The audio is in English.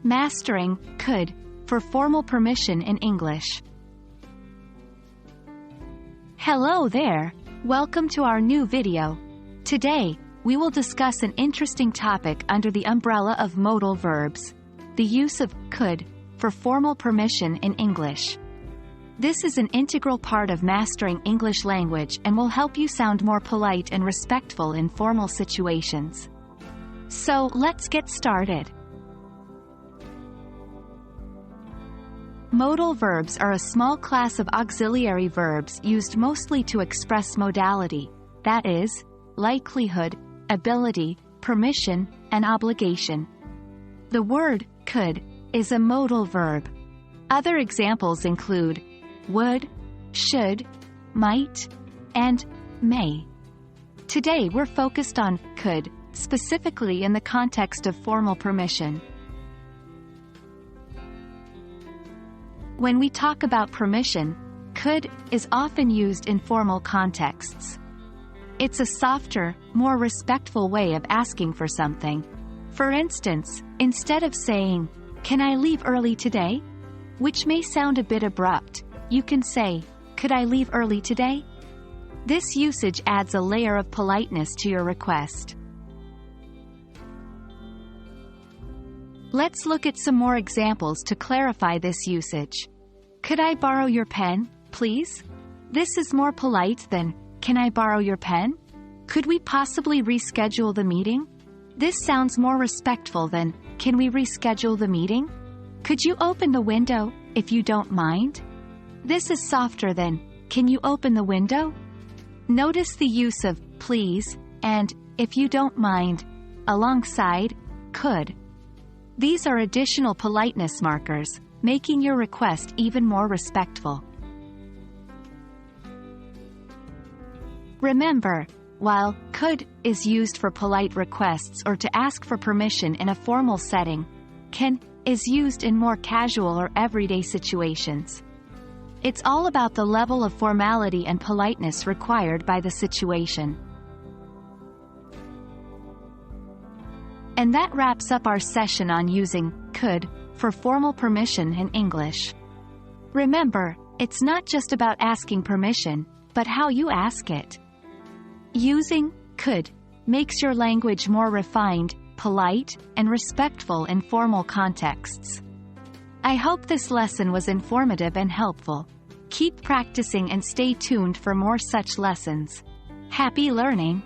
Mastering could for formal permission in English. Hello there. Welcome to our new video. Today, we will discuss an interesting topic under the umbrella of modal verbs, the use of could for formal permission in English. This is an integral part of mastering English language and will help you sound more polite and respectful in formal situations. So, let's get started. Modal verbs are a small class of auxiliary verbs used mostly to express modality, that is, likelihood, ability, permission, and obligation. The word could is a modal verb. Other examples include would, should, might, and may. Today we're focused on could, specifically in the context of formal permission. When we talk about permission, could is often used in formal contexts. It's a softer, more respectful way of asking for something. For instance, instead of saying, "Can I leave early today?" which may sound a bit abrupt, you can say, "Could I leave early today?" This usage adds a layer of politeness to your request. Let's look at some more examples to clarify this usage. Could I borrow your pen, please? This is more polite than, "Can I borrow your pen?" Could we possibly reschedule the meeting? This sounds more respectful than, "Can we reschedule the meeting?" Could you open the window, if you don't mind? This is softer than, "Can you open the window?" Notice the use of please and if you don't mind alongside could. These are additional politeness markers, making your request even more respectful. Remember, while could is used for polite requests or to ask for permission in a formal setting, can is used in more casual or everyday situations. It's all about the level of formality and politeness required by the situation. And that wraps up our session on using could for formal permission in English. Remember, it's not just about asking permission, but how you ask it. Using could makes your language more refined, polite, and respectful in formal contexts. I hope this lesson was informative and helpful. Keep practicing and stay tuned for more such lessons. Happy learning!